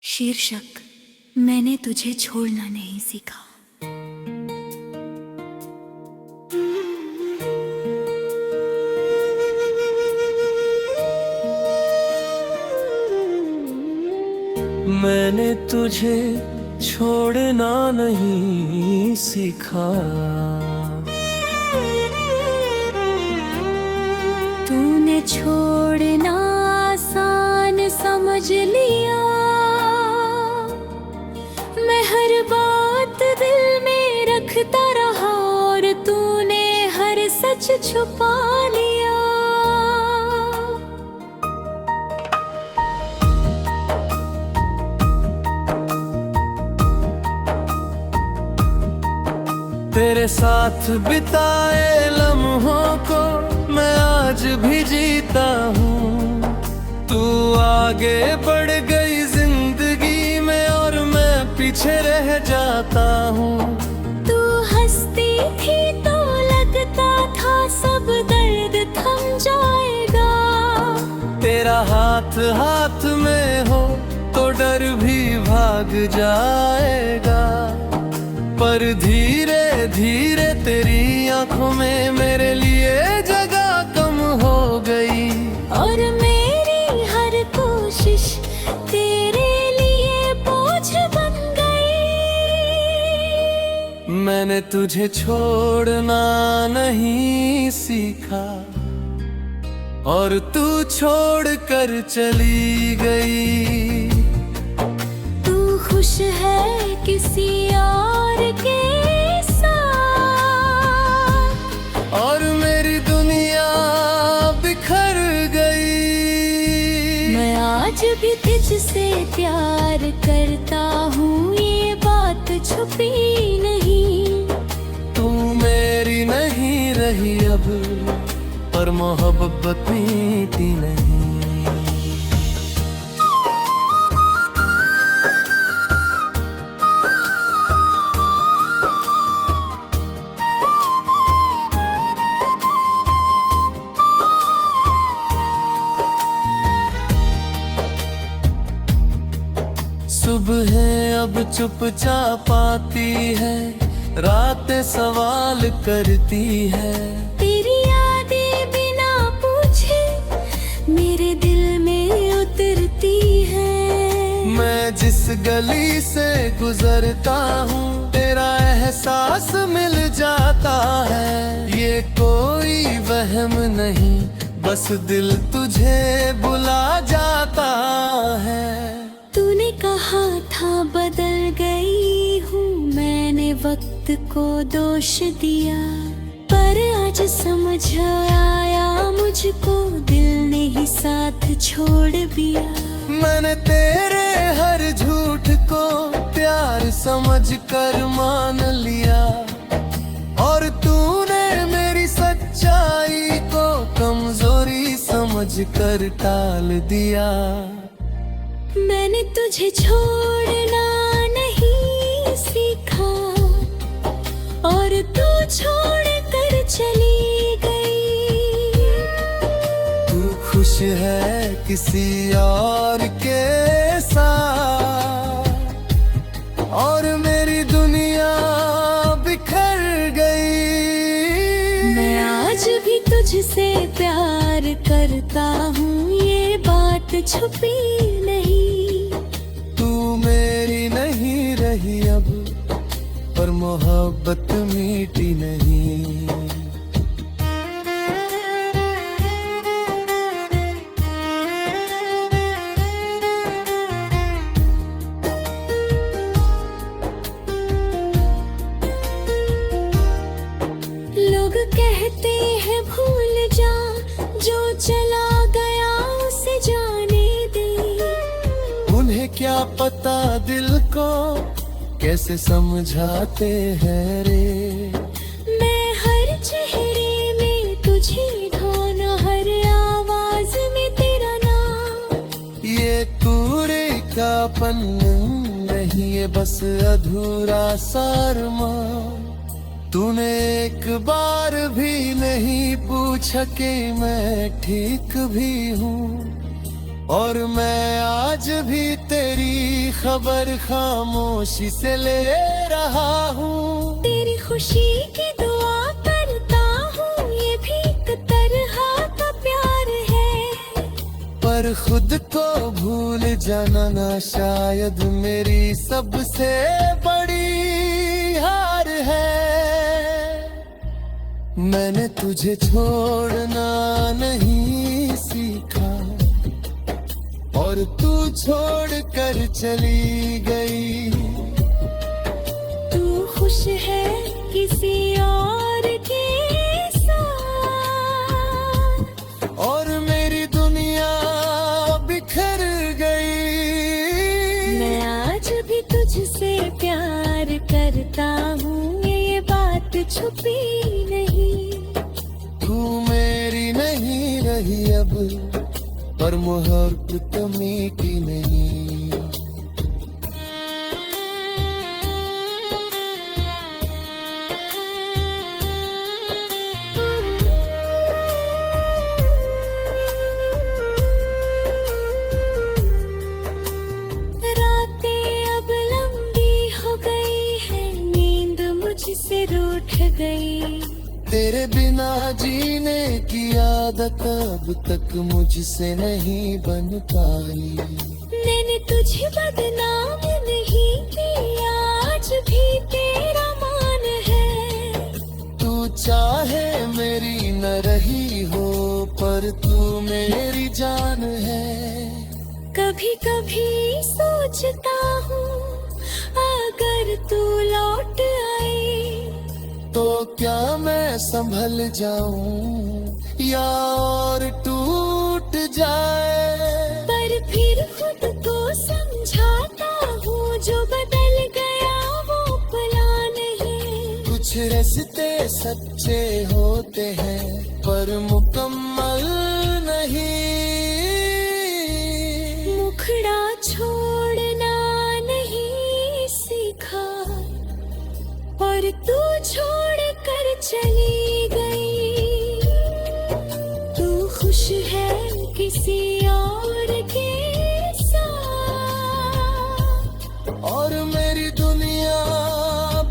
शीर्षक मैंने तुझे छोड़ना नहीं सीखा। मैंने तुझे छोड़ना नहीं सीखा। तूने छोड़ना आसान समझ लिया। मैं हर बात दिल में रखता रहा और तूने हर सच छुपा लिया। तेरे साथ बिताए लम्हों को मैं आज भी जीता हूँ। तू आगे बढ़ गई जिंदगी में और मैं पीछे रह जाता हूँ। तू हंसती थी तो लगता था सब दर्द थम जाएगा। तेरा हाथ हाथ में हो तो डर भी भाग जाएगा। पर धीरे धीरे तेरी आंखों में मेरे लिए जगह कम हो गई और मेरी हर कोशिश तेरे लिए बोझ बन गई। मैंने तुझे छोड़ना नहीं सीखा और तू छोड़ कर चली गई। तू खुश है किसी और के साथ और मेरी दुनिया बिखर गई। मैं आज भी तुझसे प्यार करता हूँ, ये बात छुपी नहीं। तू मेरी नहीं रही अब पर मोहब्बत मीठी नहीं। सुबह अब चुपचाप आती है, रातें सवाल करती है। तेरी यादें बिना पूछे मेरे दिल में उतरती है। मैं जिस गली से गुजरता हूँ तेरा एहसास मिल जाता है। ये कोई वहम नहीं बस दिल तुझे बुला जाता है। तूने कहा था बदल गई हूँ, मैंने वक्त को दोष दिया। पर आज समझ आया मुझको दिल ने ही साथ छोड़ दिया। मैंने तेरे हर झूठ को प्यार समझ कर मान लिया और तूने मेरी सच्चाई को कमजोरी समझ कर टाल दिया। मैंने तुझे छोड़ना नहीं सीखा और तू छोड़ कर चली गई। तू खुश है किसी और के साथ और मेरी दुनिया बिखर गई। मैं आज भी तुझसे प्यार करता हूँ, ये बात छुपी नहीं। तू मेरी नहीं रही अब पर मोहब्बत मीठी नहीं। लोग कहते हैं भूल जा, जो चला गया उसे जाने दे। उन्हें क्या पता दिल को कैसे समझाते हैं रे। मैं हर चेहरे में तुझे ढूंढा, हर आवाज में तेरा नाम। ये कूड़े का पन्ना नहीं है बस अधूरा सरमा। तूने एक बार भी नहीं पूछा कि मैं ठीक भी हूँ और मैं आज भी तेरी खबर खामोशी से ले रहा हूँ। तेरी खुशी की दुआ करता हूँ, ये भी एक तरह का प्यार है। पर खुद को भूल जाना ना शायद मेरी सबसे बड़ी हार है। मैंने तुझे छोड़ना नहीं सीखा और तू छोड़ कर चली गई। तू खुश है किसी और के साथ और मेरी दुनिया बिखर गई। मैं आज भी तुझसे प्यार करता हूँ, ये बात छुपी नहीं। तू मेरी नहीं रही अब, पर मोहब्बत मीठी नहीं। रातें अब लंबी हो गई है, नींद मुझसे रूठ गई। तेरे बिना जीने की आदत अब तक मुझसे नहीं बन पाई। मैंने तुझे बदनाम नहीं किया, आज भी तेरा मान है। तू चाहे मेरी न रही हो, पर तू मेरी जान है। कभी कभी सोचता हूँ, अगर तू लौट आई तो क्या मैं संभल जाऊं या और टूट जाए। पर फिर खुद को समझाता हूँ, जो बदल गया वो भुला नहीं। कुछ रिश्ते सच्चे होते हैं पर मुकम्मल नहीं। मुखड़ा छोड़ना नहीं सीखा और तू छोड़ कर चली गई। तू खुश है किसी और के साथ और मेरी दुनिया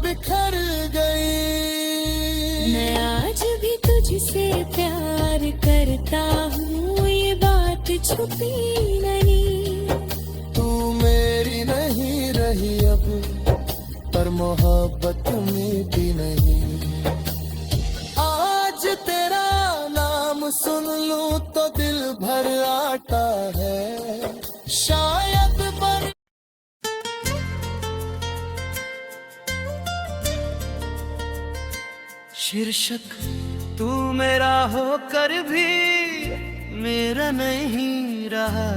बिखर गई। मैं आज भी तुझसे प्यार करता हूँ, ये बात छुपी नहीं। तू मेरी नहीं रही अब, पर मोहब्बत मीठी नहीं। आज तेरा नाम सुन लूं तो दिल भर आता है, शायद पर शीर्षक तू मेरा होकर भी मेरा नहीं रहा।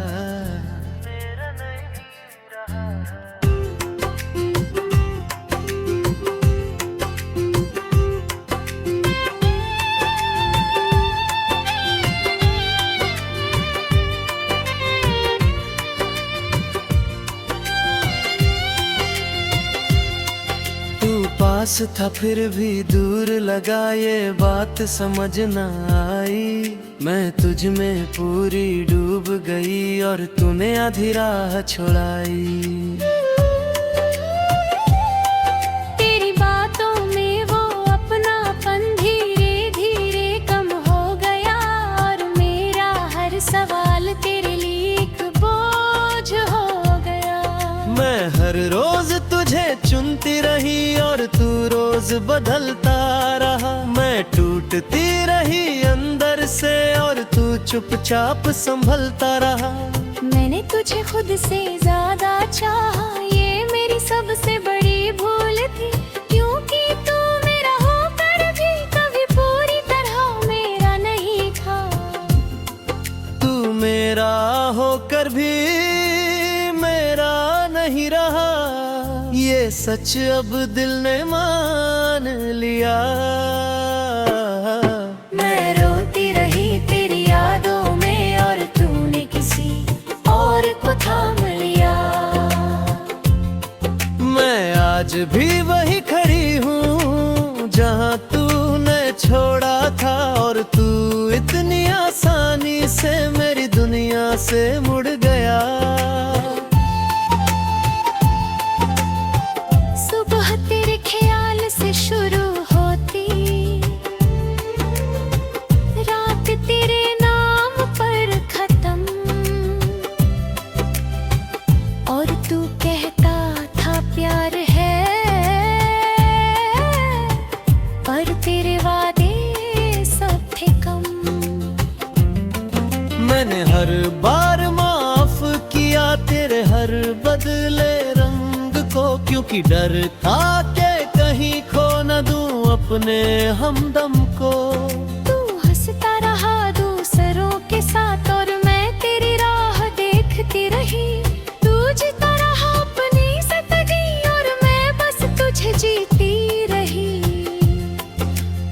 पास था फिर भी दूर लगा, ये बात समझ न आई। मैं तुझ में पूरी डूब गई और तूने आधी राह छोड़ाई। तेरी बातों में वो अपनापन धीरे धीरे कम हो गया और मेरा हर सवाल तेरे लिए एक बोझ हो गया। मैं हर रोज तुझे चुनती रही और तू रोज बदलता रहा। मैं टूटती रही अंदर से और तू चुपचाप संभलता रहा। मैंने तुझे खुद से ज्यादा चाहा, ये मेरी सबसे बड़ी भूल थी। क्योंकि तू मेरा होकर भी कभी पूरी तरह मेरा नहीं था। तू मेरा होकर भी मेरा नहीं रहा, ये सच अब दिल ने मान लिया। मैं रोती रही तेरी यादों में और तूने किसी और को थाम लिया। मैं आज भी वही खड़ी हूँ जहाँ तूने छोड़ा था और तू इतनी आसानी से मेरी दुनिया से मुड़ गया। बदले रंग को, क्योंकि डर था के कहीं खो न दूं अपने हमदम को। तू हंसता रहा दूसरों के साथ और मैं तेरी राह देखती रही। तू जीता रहा अपनी जिंदगी और मैं बस तुझे जीती रही।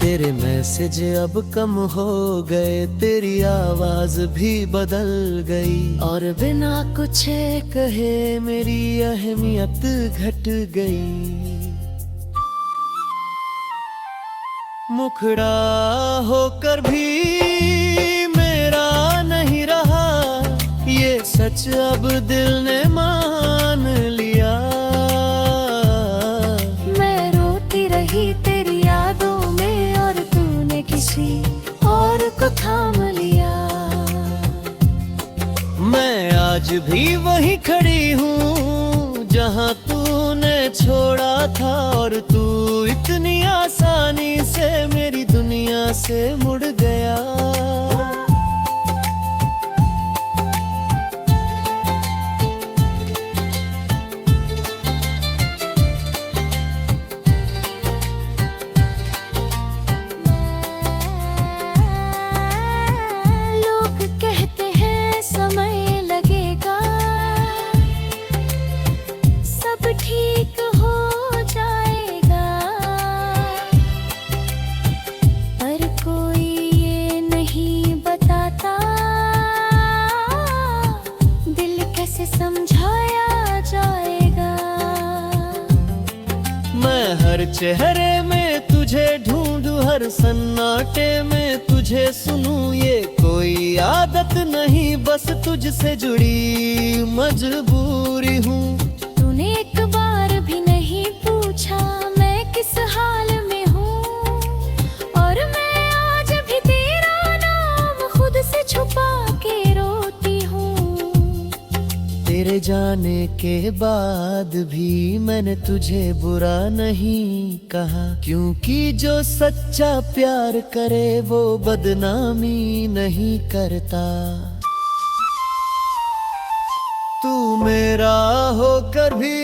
तेरे मैसेज अब कम हो गए, तेरी आवाज भी बदल गई, और बिना कुछ कहे मेरी अहमियत घट गई। मुखड़ा होकर भी मेरा नहीं रहा, ये सच अब दिल ने मान लिया। मैं रोती रही तेरी यादों में और तूने किसी और को थाम लिया। मैं आज भी वहीं खड़ी हूँ जहाँ तूने छोड़ा था, और तू इतनी आसानी से मेरी दुनिया से मुड़ गया। लोग कहते हैं समय लगेगा, सब ठीक हो जाएगा, पर कोई ये नहीं बताता दिल कैसे समझाया जाएगा। मैं हर चेहरे में तुझे ढूंढूं, हर सन्नाटे में तुझे सुनूं, ये कोई आदत नहीं बस तुझसे जुड़ी मजबूरी हूँ। तूने एक बार भी नहीं पूछा मैं किस हाल में हूँ, और मैं आज भी तेरा नाम खुद से छुपा के रोती हूँ। तेरे जाने के बाद भी मैंने तुझे बुरा नहीं कहा, क्योंकि जो सच्चा प्यार करे वो बदनामी नहीं करता। तू मेरा होकर भी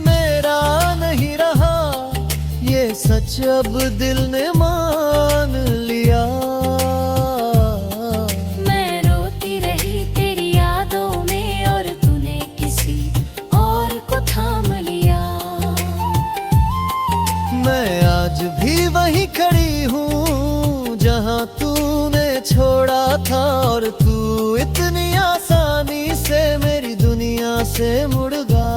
मेरा नहीं रहा, ये सच अब दिल ने मान लिया। मैं रोती रही तेरी यादों में और तूने किसी और को थाम लिया। मैं आज भी वहीं खड़ी हूँ जहाँ तूने छोड़ा था, और तू इतनी आसानी से मेरी दुनिया से मुड़ गया।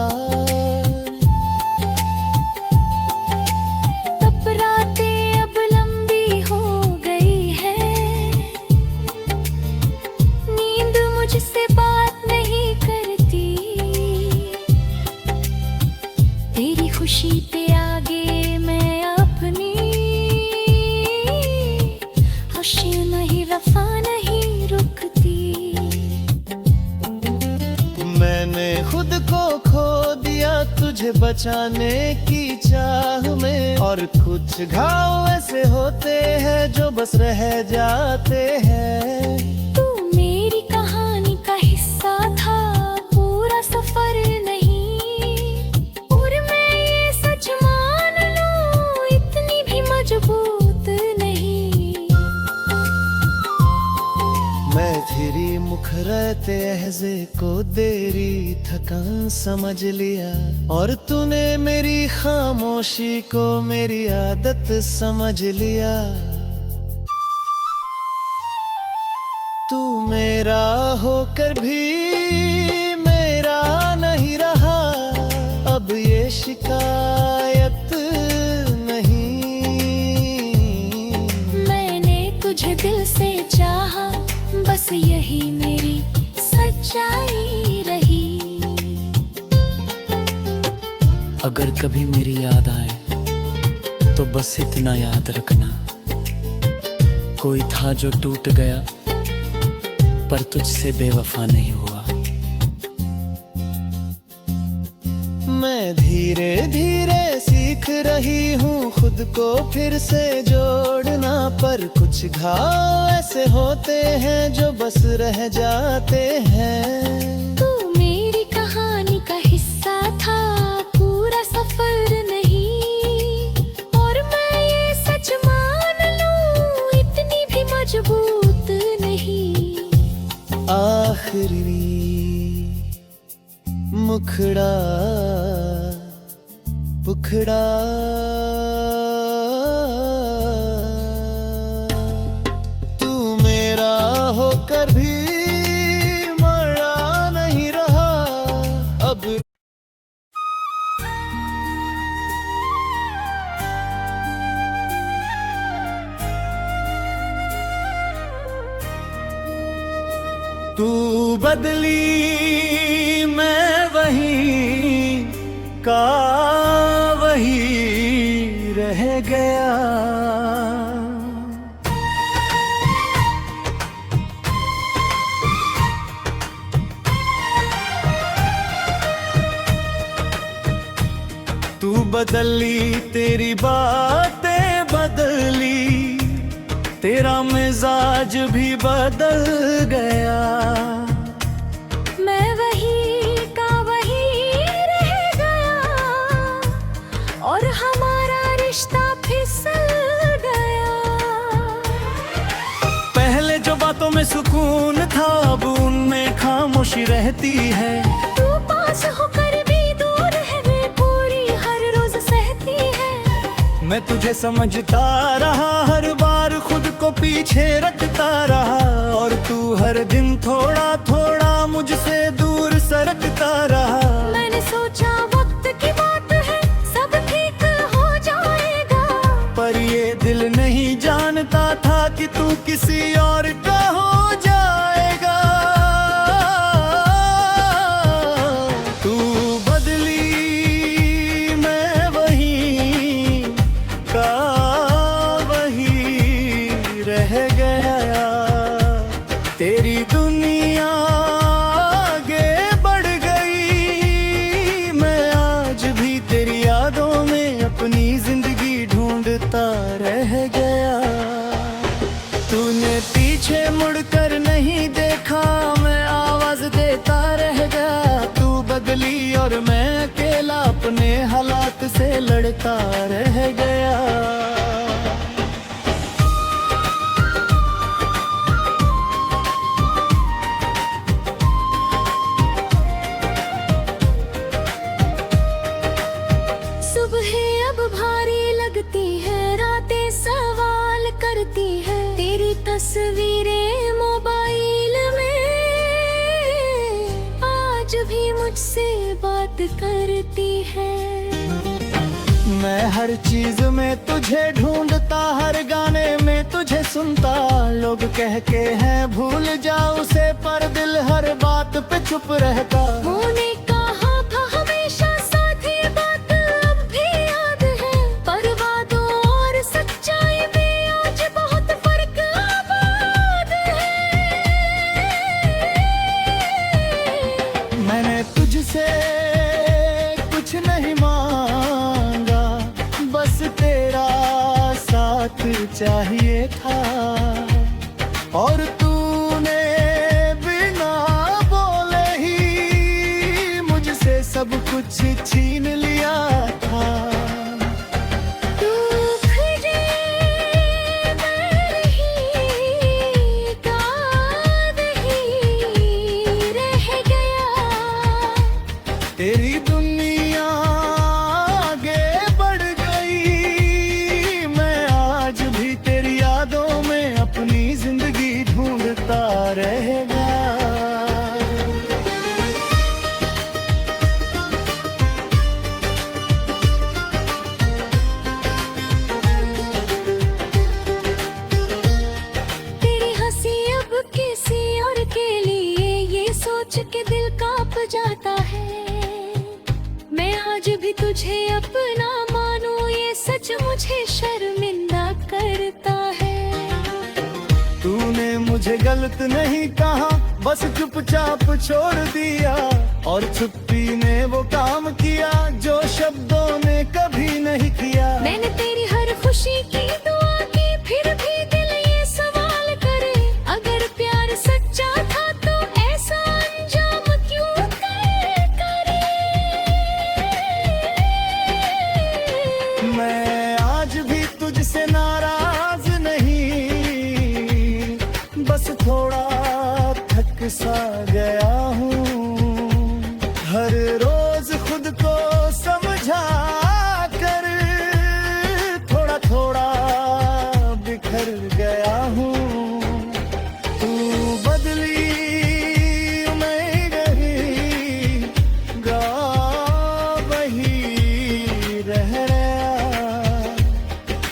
अब रातें अब लंबी हो गई है, नींद मुझसे बात नहीं करती। तेरी खुशी पे आगे मैं अपनी खुशी नहीं वफा नहीं रुकती। मैंने खुद को खो दिया तुझे बचाने की चाह में, और कुछ घाव ऐसे होते हैं जो बस रह जाते हैं। तू मेरी कहानी का हिस्सा था, पूरा सफर नहीं, और मैं ये सच मान लूं इतनी भी मजबूत नहीं। मैं तेरी मुखरते लहजे को देरी थकान समझ लिया, और तूने मेरी खामोशी को मेरी आदत समझ लिया। तू मेरा होकर भी मेरा नहीं रहा, अब ये शिकायत नहीं। मैंने तुझे दिल से चाहा, बस यही मेरी सच्चाई रही। अगर कभी मेरी याद आए तो बस इतना याद रखना, कोई था जो टूट गया पर तुझसे बेवफा नहीं हुआ। मैं धीरे धीरे सीख रही हूँ खुद को फिर से जोड़ना, पर कुछ घाव ऐसे होते हैं जो बस रह जाते हैं। तू मेरी कहानी मुखड़ा पुखड़ा तू मेरा होकर भी मरा नहीं रहा अब। तू बदली मैं वही का वही रह गया। तू बदली तेरी बातें बदली तेरा मिजाज भी बदल गया। मैं वही का वही रह गया और हमारा रिश्ता फिसल गया। पहले जो बातों में सुकून था अब उनमें खामोशी रहती है। तू पास होकर भी दूर है मैं पूरी हर रोज सहती है। मैं तुझे समझता रहा हर बार खुद को पीछे रखता रहा और तू हर दिन थोड़ा थोड़ा मुझसे दूर सरकता रहा। मैंने सोचा वक्त की बात है सब ठीक हो जाएगा, पर ये दिल नहीं जानता था कि तू किसी और का हो जाएगा। तू बदली मैं वही का वही रह गया। तेरी दुनिया आगे बढ़ गई मैं आज भी तेरी यादों में अपनी जिंदगी ढूंढता रह गया। तूने पीछे मुड़कर नहीं देखा मैं आवाज देता रह गया। तू बदली और मैं अकेला अपने हालात से लड़ता रह गया। सुबह अब भारी लगती है रातें सवाल करती है। तेरी तस्वीरें मोबाइल में आज भी मुझसे बात करती है। मैं हर चीज में तुझे ढूंढता हर गाने में तुझे सुनता। लोग कहते हैं भूल जाओ उसे पर दिल हर बात पे चुप रहता। होने कहा था हमेशा साथ ये बात अब भी याद है, पर वादों और सच्चाई में आज बहुत फर्क आबाद है। मैंने तुझसे कुछ नहीं मांगा बस तेरा साथ चाहिए था और तूने बिना बोले ही मुझसे सब कुछ छीन लिया था। दुख जे मैं रही का वही रह गया। तेरी दुनिया आगे बढ़ गई मैं आज भी तेरी यादों में अपनी जिंदगी ढूंढता रह गया। तेरी हंसी अब किसी और के लिए ये सोच के दिल कांप जाता है। मैं आज भी तुझे अपना मानूं ये सच मुझे शर्मिंदा करता है। तूने मुझे गलत नहीं कहा बस चुपचाप छोड़ दिया और चुप्पी ने वो काम किया जो शब्दों ने कभी नहीं किया। मैंने तेरी हर खुशी की दुआ की फिर भी दिल ये सवाल करे अगर प्यार सच्चा था तो ऐसा अंजाम क्यों करे। मैं आज भी तुझसे नाराज नहीं बस थोड़ा थक सा गया हूँ। हर रोज खुद को समझा कर थोड़ा थोड़ा बिखर गया हूँ। तू बदली मैं गई गा वही रह गया।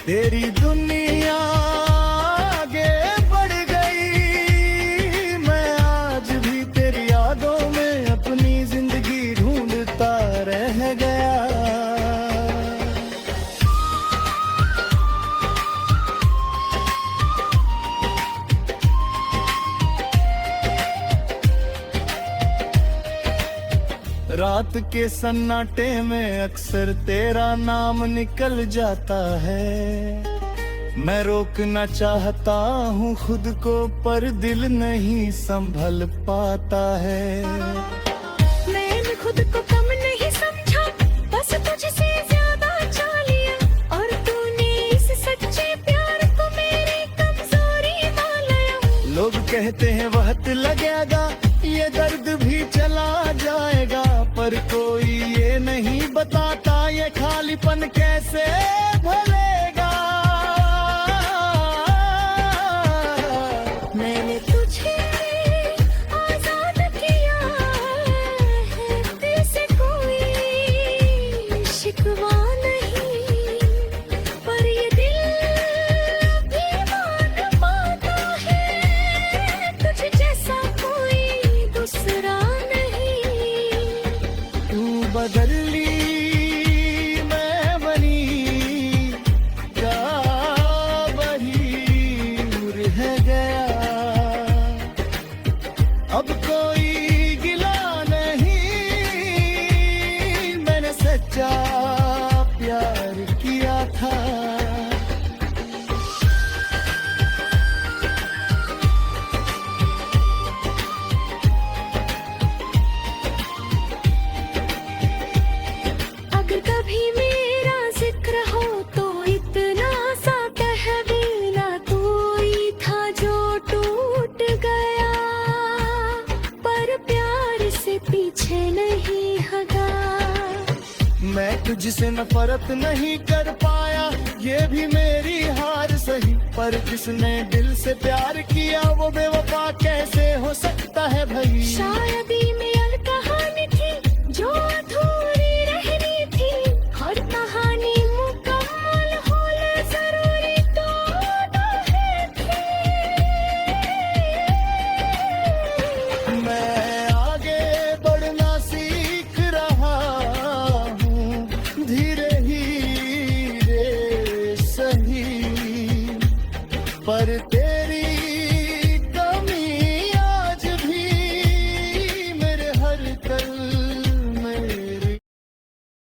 तेरी दुनिया आगे बढ़ गई, मैं आज भी तेरी यादों में अपनी जिंदगी ढूंढता रह गया। रात के सन्नाटे में अक्सर तेरा नाम निकल जाता है। मैं रोकना चाहता हूँ खुद को पर दिल नहीं संभल पाता है। मैंने खुद को कम नहीं समझा, बस तुझसे ज्यादा चाह लिया। और तूने इस सच्चे प्यार को मेरी कमजोरी मान लिया। लोग कहते हैं वक्त लगेगा, ये दर्द भी चला जाएगा, पर कोई ये नहीं बताता ये खालीपन कैसे भरेगा। मैंने तुझे आजाद किया है, दिल से कोई शिकवा नहीं, पर ये दिल भी मान पाता है तुझ जैसा कोई दूसरा नहीं। तू बदली मैं बनी क्या वही रह गया। अब कोई गिला नहीं, मैंने सच्चा प्यार किया था। अगर कभी मेरा जिक्र हो तो इतना सा कह देना, कोई था जो टूट गया पर प्यार से पीछे नहीं हटा। मैं तुझसे नफरत नहीं कर पाया, ये भी मेरी हार सही, पर जिसने दिल से प्यार किया वो बेवफा कैसे हो सकता है भाई। शायद ही